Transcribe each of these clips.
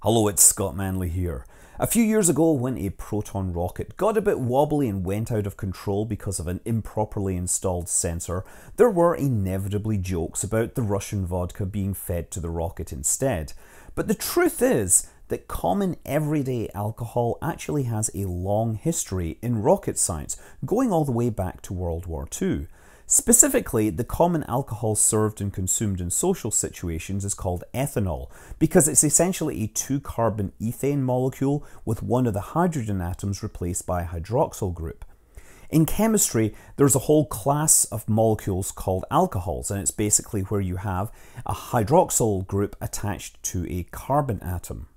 Hello, it's Scott Manley here. A few years ago, when a Proton rocket got a bit wobbly and went out of control because of an improperly installed sensor, there were inevitably jokes about the Russian vodka being fed to the rocket instead. But the truth is that common everyday alcohol actually has a long history in rocket science, going all the way back to World War II. Specifically, the common alcohol served and consumed in social situations is called ethanol, because it's essentially a two-carbon ethane molecule with one of the hydrogen atoms replaced by a hydroxyl group. In chemistry, there's a whole class of molecules called alcohols, and it's basically where you have a hydroxyl group attached to a carbon atom.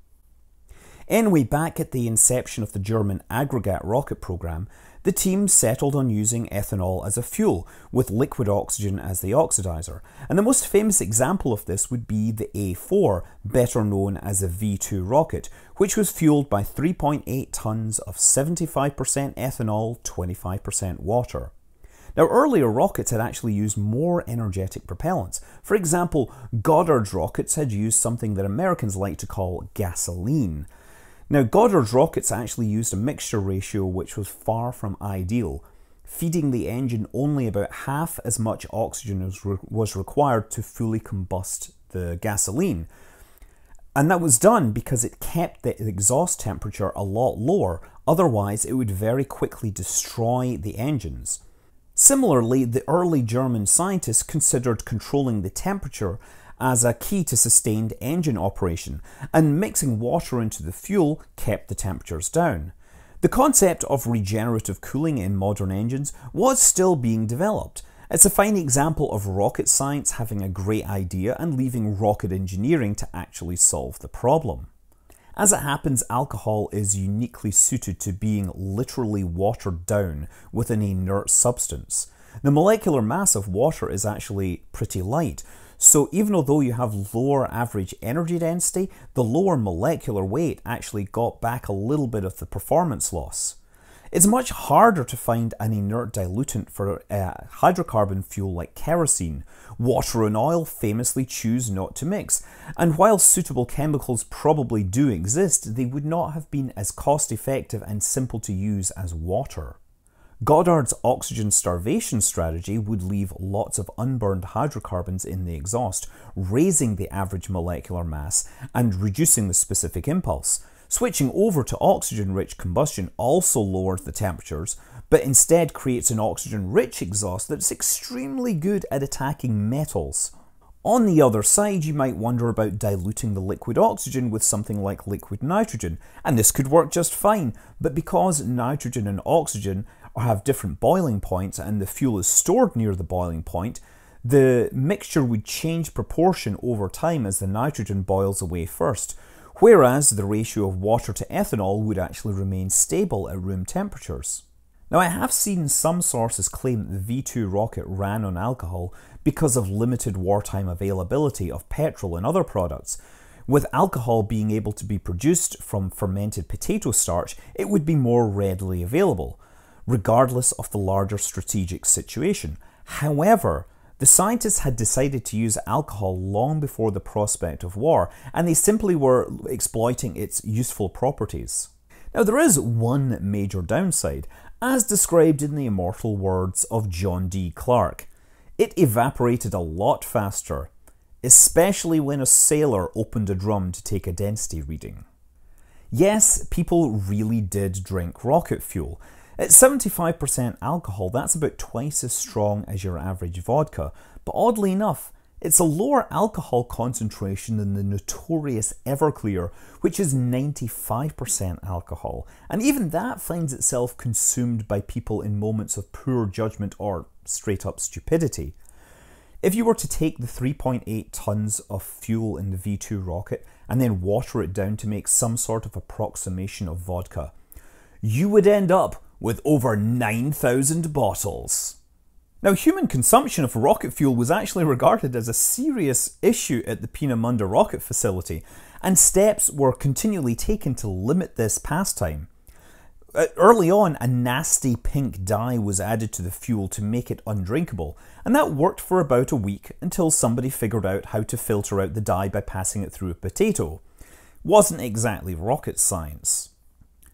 Anyway, back at the inception of the German aggregate rocket program, the team settled on using ethanol as a fuel, with liquid oxygen as the oxidizer. And the most famous example of this would be the A4, better known as a V2 rocket, which was fueled by 3.8 tons of 75% ethanol, 25% water. Now, earlier rockets had actually used more energetic propellants. For example, Goddard's rockets had used something that Americans like to call gasoline. Now, Goddard's rockets actually used a mixture ratio which was far from ideal, feeding the engine only about half as much oxygen as was required to fully combust the gasoline. And that was done because it kept the exhaust temperature a lot lower, otherwise it would very quickly destroy the engines. Similarly, the early German scientists considered controlling the temperature as a key to sustained engine operation, and mixing water into the fuel kept the temperatures down. The concept of regenerative cooling in modern engines was still being developed. It's a fine example of rocket science having a great idea and leaving rocket engineering to actually solve the problem. As it happens, alcohol is uniquely suited to being literally watered down with an inert substance. The molecular mass of water is actually pretty light, so even although you have lower average energy density, the lower molecular weight actually got back a little bit of the performance loss. It's much harder to find an inert diluent for a hydrocarbon fuel like kerosene. Water and oil famously choose not to mix, and while suitable chemicals probably do exist, they would not have been as cost effective and simple to use as water. Goddard's oxygen starvation strategy would leave lots of unburned hydrocarbons in the exhaust, raising the average molecular mass and reducing the specific impulse. Switching over to oxygen-rich combustion also lowers the temperatures, but instead creates an oxygen-rich exhaust that's extremely good at attacking metals. On the other side, you might wonder about diluting the liquid oxygen with something like liquid nitrogen, and this could work just fine, but because nitrogen and oxygen have different boiling points and the fuel is stored near the boiling point, the mixture would change proportion over time as the nitrogen boils away first, whereas the ratio of water to ethanol would actually remain stable at room temperatures. Now, I have seen some sources claim that the V2 rocket ran on alcohol because of limited wartime availability of petrol and other products. With alcohol being able to be produced from fermented potato starch, it would be more readily available, regardless of the larger strategic situation. However, the scientists had decided to use alcohol long before the prospect of war, and they simply were exploiting its useful properties. Now, there is one major downside, as described in the immortal words of John D. Clarke. It evaporated a lot faster, especially when a sailor opened a drum to take a density reading. Yes, people really did drink rocket fuel. At 75% alcohol, that's about twice as strong as your average vodka, but oddly enough, it's a lower alcohol concentration than the notorious Everclear, which is 95% alcohol, and even that finds itself consumed by people in moments of poor judgment or straight up stupidity. If you were to take the 3.8 tons of fuel in the V2 rocket and then water it down to make some sort of approximation of vodka, you would end up with over 9,000 bottles. Now, human consumption of rocket fuel was actually regarded as a serious issue at the Peenemünde rocket facility, and steps were continually taken to limit this pastime. Early on, a nasty pink dye was added to the fuel to make it undrinkable, and that worked for about a week until somebody figured out how to filter out the dye by passing it through a potato. Wasn't exactly rocket science.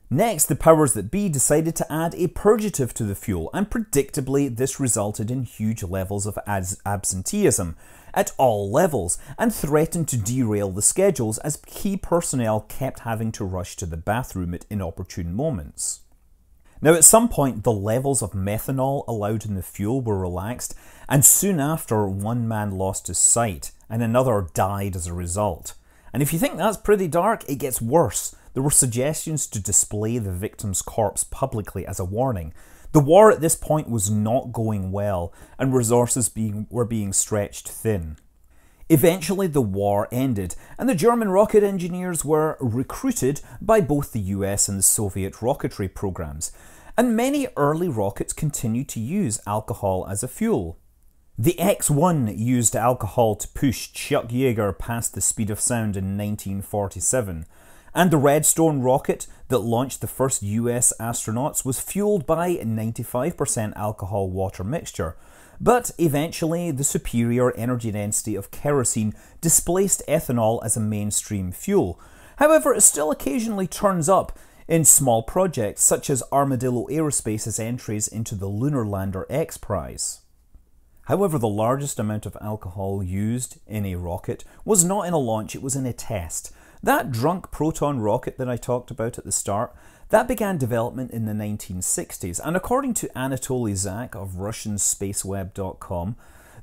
Next, the powers that be decided to add a purgative to the fuel, and predictably this resulted in huge levels of absenteeism at all levels, and threatened to derail the schedules as key personnel kept having to rush to the bathroom at inopportune moments. Now, at some point, the levels of methanol allowed in the fuel were relaxed, and soon after, one man lost his sight, and another died as a result. And if you think that's pretty dark, it gets worse. There were suggestions to display the victim's corpse publicly as a warning. The war at this point was not going well, and resources were being stretched thin. Eventually, the war ended, and the German rocket engineers were recruited by both the US and the Soviet rocketry programs, and many early rockets continued to use alcohol as a fuel. The X-1 used alcohol to push Chuck Yeager past the speed of sound in 1947, and the Redstone rocket that launched the first US astronauts was fueled by 95% alcohol-water mixture. But eventually, the superior energy density of kerosene displaced ethanol as a mainstream fuel. However, it still occasionally turns up in small projects such as Armadillo Aerospace's entries into the Lunar Lander X Prize. However, the largest amount of alcohol used in a rocket was not in a launch, it was in a test. That drunk proton rocket that I talked about at the start, that began development in the 1960s, and according to Anatoly Zak of RussianSpaceweb.com,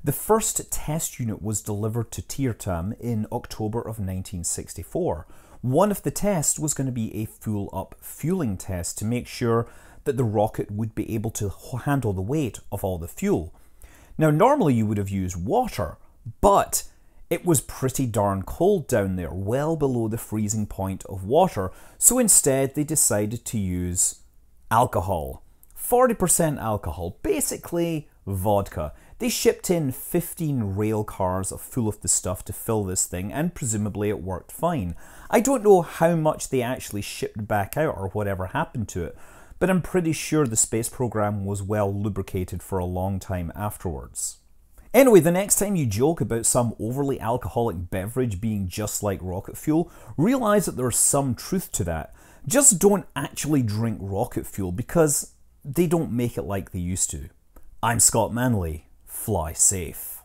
the first test unit was delivered to Tirtam in October of 1964. One of the tests was going to be a full-up fueling test to make sure that the rocket would be able to handle the weight of all the fuel. Now, normally you would have used water, but it was pretty darn cold down there, well below the freezing point of water, so instead they decided to use alcohol. 40% alcohol, basically vodka. They shipped in 15 rail cars full of the stuff to fill this thing, and presumably it worked fine. I don't know how much they actually shipped back out or whatever happened to it, but I'm pretty sure the space program was well lubricated for a long time afterwards. Anyway, the next time you joke about some overly alcoholic beverage being just like rocket fuel, realize that there's some truth to that. Just don't actually drink rocket fuel because they don't make it like they used to. I'm Scott Manley. Fly safe.